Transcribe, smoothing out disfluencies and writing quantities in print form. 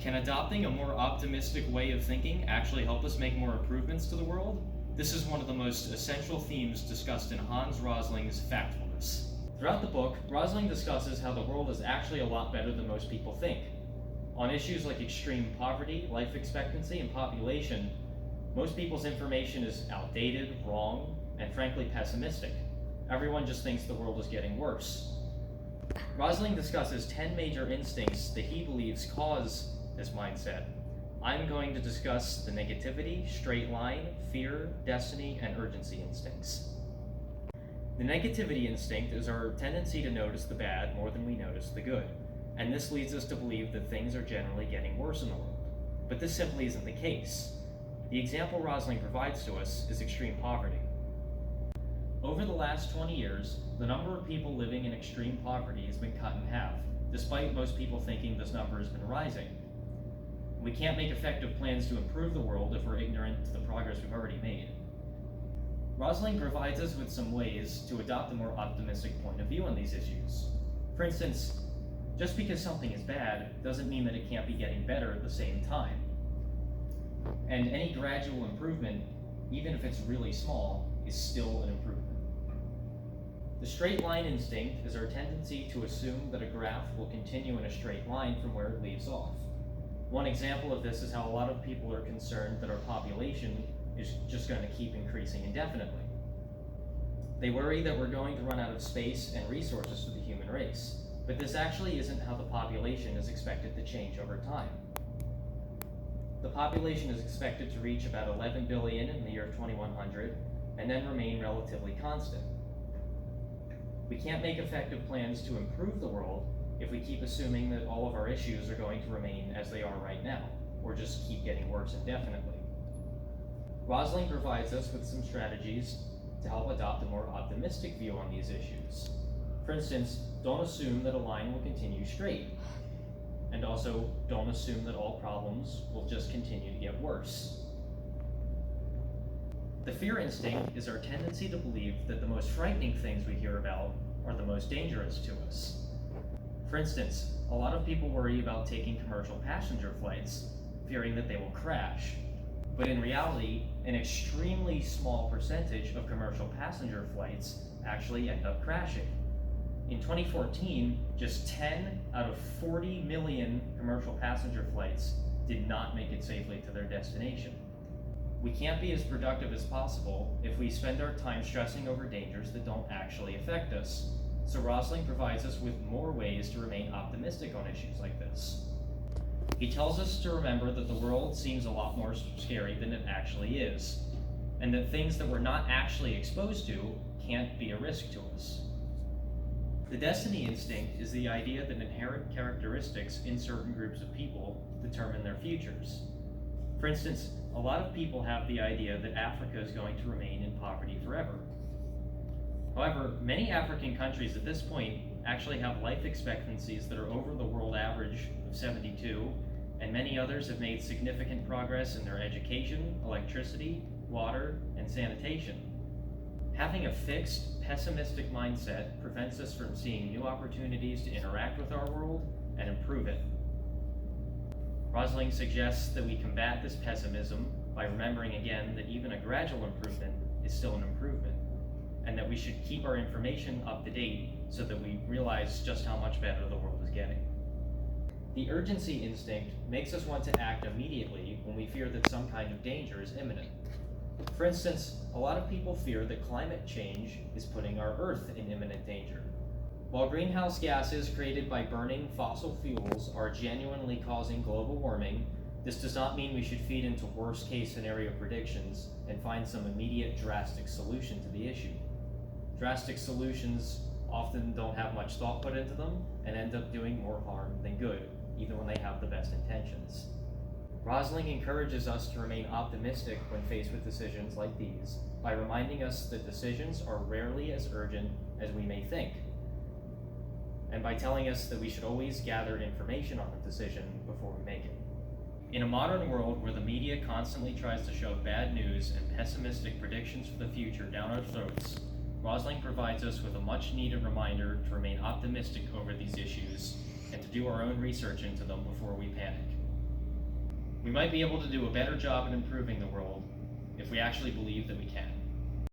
Can adopting a more optimistic way of thinking actually help us make more improvements to the world? This is one of the most essential themes discussed in Hans Rosling's Factfulness. Throughout the book, Rosling discusses how the world is actually a lot better than most people think. On issues like extreme poverty, life expectancy, and population, most people's information is outdated, wrong, and frankly pessimistic. Everyone just thinks the world is getting worse. Rosling discusses 10 major instincts that he believes cause this mindset. I'm going to discuss the negativity, straight line, fear, destiny, and urgency instincts. The negativity instinct is our tendency to notice the bad more than we notice the good, and this leads us to believe that things are generally getting worse in the world. But this simply isn't the case. The example Rosling provides to us is extreme poverty. Over the last 20 years, the number of people living in extreme poverty has been cut in half, despite most people thinking this number has been rising. We can't make effective plans to improve the world if we're ignorant to the progress we've already made. Rosling provides us with some ways to adopt a more optimistic point of view on these issues. For instance, just because something is bad doesn't mean that it can't be getting better at the same time. And any gradual improvement, even if it's really small, is still an improvement. The straight line instinct is our tendency to assume that a graph will continue in a straight line from where it leaves off. One example of this is how a lot of people are concerned that our population is just going to keep increasing indefinitely. They worry that we're going to run out of space and resources for the human race, but this actually isn't how the population is expected to change over time. The population is expected to reach about 11 billion in the year 2100 and then remain relatively constant. We can't make effective plans to improve the world if we keep assuming that all of our issues are going to remain as they are right now, or just keep getting worse indefinitely. Rosling provides us with some strategies to help adopt a more optimistic view on these issues. For instance, don't assume that a line will continue straight, and also don't assume that all problems will just continue to get worse. The fear instinct is our tendency to believe that the most frightening things we hear about are the most dangerous to us. For instance, a lot of people worry about taking commercial passenger flights, fearing that they will crash. But in reality, an extremely small percentage of commercial passenger flights actually end up crashing. In 2014, just 10 out of 40 million commercial passenger flights did not make it safely to their destination. We can't be as productive as possible if we spend our time stressing over dangers that don't actually affect us. So Rosling provides us with more ways to remain optimistic on issues like this. He tells us to remember that the world seems a lot more scary than it actually is, and that things that we're not actually exposed to can't be a risk to us. The destiny instinct is the idea that inherent characteristics in certain groups of people determine their futures. For instance, a lot of people have the idea that Africa is going to remain in poverty forever. However, many African countries at this point actually have life expectancies that are over the world average of 72, and many others have made significant progress in their education, electricity, water, and sanitation. Having a fixed, pessimistic mindset prevents us from seeing new opportunities to interact with our world and improve it. Rosling suggests that we combat this pessimism by remembering again that even a gradual improvement is still an improvement, and that we should keep our information up to date so that we realize just how much better the world is getting. The urgency instinct makes us want to act immediately when we fear that some kind of danger is imminent. For instance, a lot of people fear that climate change is putting our Earth in imminent danger. While greenhouse gases created by burning fossil fuels are genuinely causing global warming, this does not mean we should feed into worst-case scenario predictions and find some immediate drastic solution to the issue. Drastic solutions often don't have much thought put into them and end up doing more harm than good, even when they have the best intentions. Rosling encourages us to remain optimistic when faced with decisions like these by reminding us that decisions are rarely as urgent as we may think, and by telling us that we should always gather information on the decision before we make it. In a modern world where the media constantly tries to shove bad news and pessimistic predictions for the future down our throats, Rosling provides us with a much-needed reminder to remain optimistic over these issues and to do our own research into them before we panic. We might be able to do a better job at improving the world if we actually believe that we can.